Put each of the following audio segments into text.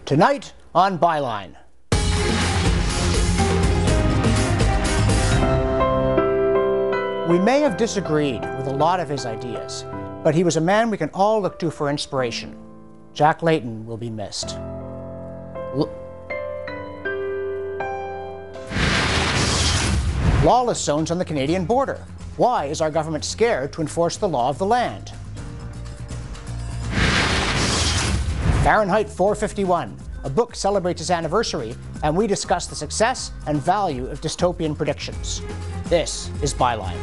Tonight on Byline. We may have disagreed with a lot of his ideas, but he was a man we can all look to for inspiration. Jack Layton will be missed. Lawless zones on the Canadian border. Why is our government scared to enforce the law of the land? Fahrenheit 451. A book celebrates its anniversary, and we discuss the success and value of dystopian predictions. This is Byline.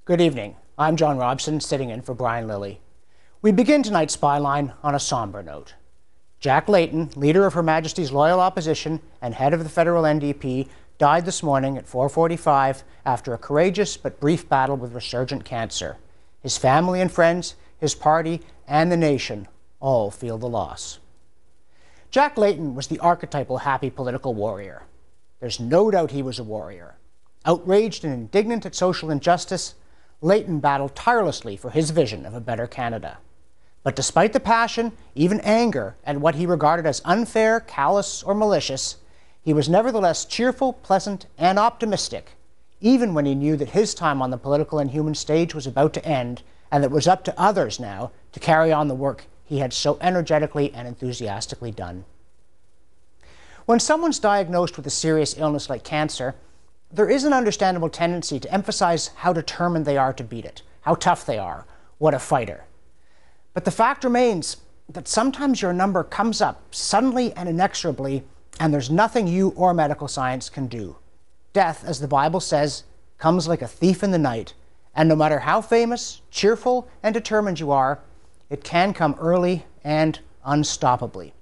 Good evening. I'm John Robson, sitting in for Brian Lilly. We begin tonight's Byline on a somber note. Jack Layton, leader of Her Majesty's Loyal Opposition and head of the federal NDP, died this morning at 4:45 after a courageous but brief battle with resurgent cancer. His family and friends, his party, and the nation all feel the loss. Jack Layton was the archetypal happy political warrior. There's no doubt he was a warrior. Outraged and indignant at social injustice, Layton battled tirelessly for his vision of a better Canada. But despite the passion, even anger, at what he regarded as unfair, callous, or malicious, he was nevertheless cheerful, pleasant, and optimistic, even when he knew that his time on the political and human stage was about to end, and that it was up to others now to carry on the work he had so energetically and enthusiastically done. When someone's diagnosed with a serious illness like cancer, there is an understandable tendency to emphasize how determined they are to beat it, how tough they are, what a fighter. But the fact remains that sometimes your number comes up suddenly and inexorably, and there's nothing you or medical science can do. Death, as the Bible says, comes like a thief in the night, and no matter how famous, cheerful, and determined you are, it can come early and unstoppably.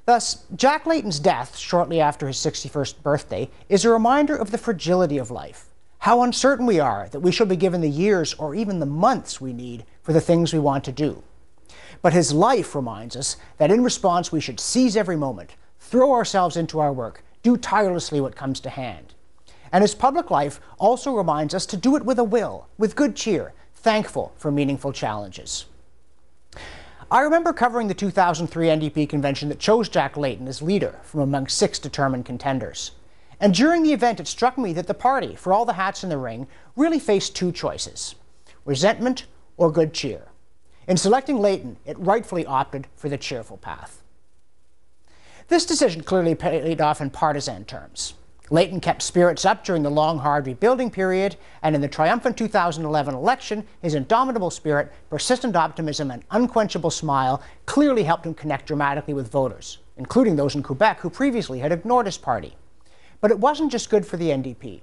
Thus, Jack Layton's death, shortly after his 61st birthday, is a reminder of the fragility of life, how uncertain we are that we shall be given the years or even the months we need for the things we want to do. But his life reminds us that in response we should seize every moment, throw ourselves into our work, do tirelessly what comes to hand. And his public life also reminds us to do it with a will, with good cheer, thankful for meaningful challenges. I remember covering the 2003 NDP convention that chose Jack Layton as leader from among 6 determined contenders. And during the event, it struck me that the party, for all the hats in the ring, really faced 2 choices: resentment or good cheer. In selecting Layton, it rightfully opted for the cheerful path. This decision clearly paid off in partisan terms. Layton kept spirits up during the long, hard rebuilding period, and in the triumphant 2011 election, his indomitable spirit, persistent optimism, and unquenchable smile clearly helped him connect dramatically with voters, including those in Quebec who previously had ignored his party. But it wasn't just good for the NDP.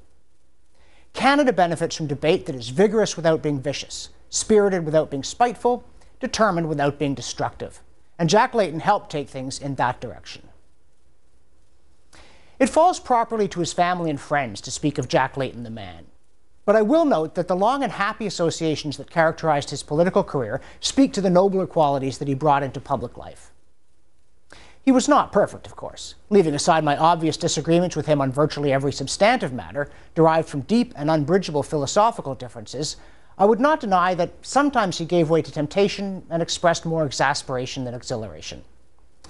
Canada benefits from debate that is vigorous without being vicious, spirited without being spiteful, determined without being destructive. And Jack Layton helped take things in that direction. It falls properly to his family and friends to speak of Jack Layton the man. But I will note that the long and happy associations that characterized his political career speak to the nobler qualities that he brought into public life. He was not perfect, of course. Leaving aside my obvious disagreements with him on virtually every substantive matter, derived from deep and unbridgeable philosophical differences, I would not deny that sometimes he gave way to temptation and expressed more exasperation than exhilaration.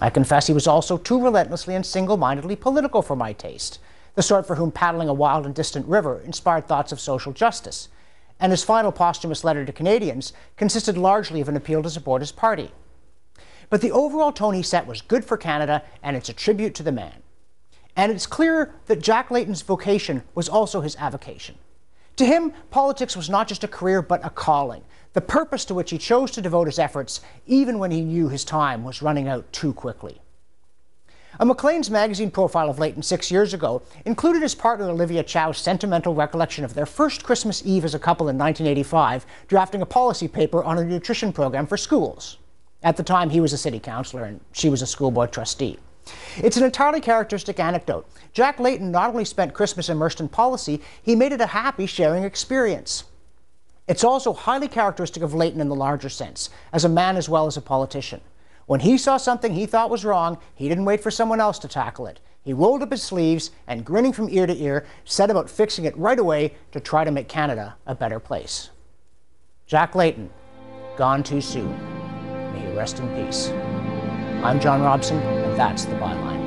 I confess he was also too relentlessly and single-mindedly political for my taste, the sort for whom paddling a wild and distant river inspired thoughts of social justice, and his final posthumous letter to Canadians consisted largely of an appeal to support his party. But the overall tone he set was good for Canada, and it's a tribute to the man. And it's clear that Jack Layton's vocation was also his avocation. To him, politics was not just a career, but a calling, the purpose to which he chose to devote his efforts, even when he knew his time was running out too quickly. A Maclean's magazine profile of Layton 6 years ago included his partner Olivia Chow's sentimental recollection of their first Christmas Eve as a couple in 1985, drafting a policy paper on a nutrition program for schools. At the time, he was a city councillor and she was a school board trustee. It's an entirely characteristic anecdote. Jack Layton not only spent Christmas immersed in policy, he made it a happy sharing experience. It's also highly characteristic of Layton in the larger sense, as a man as well as a politician. When he saw something he thought was wrong, he didn't wait for someone else to tackle it. He rolled up his sleeves and, grinning from ear to ear, set about fixing it right away to try to make Canada a better place. Jack Layton, gone too soon. May he rest in peace. I'm John Robson, and that's The Byline.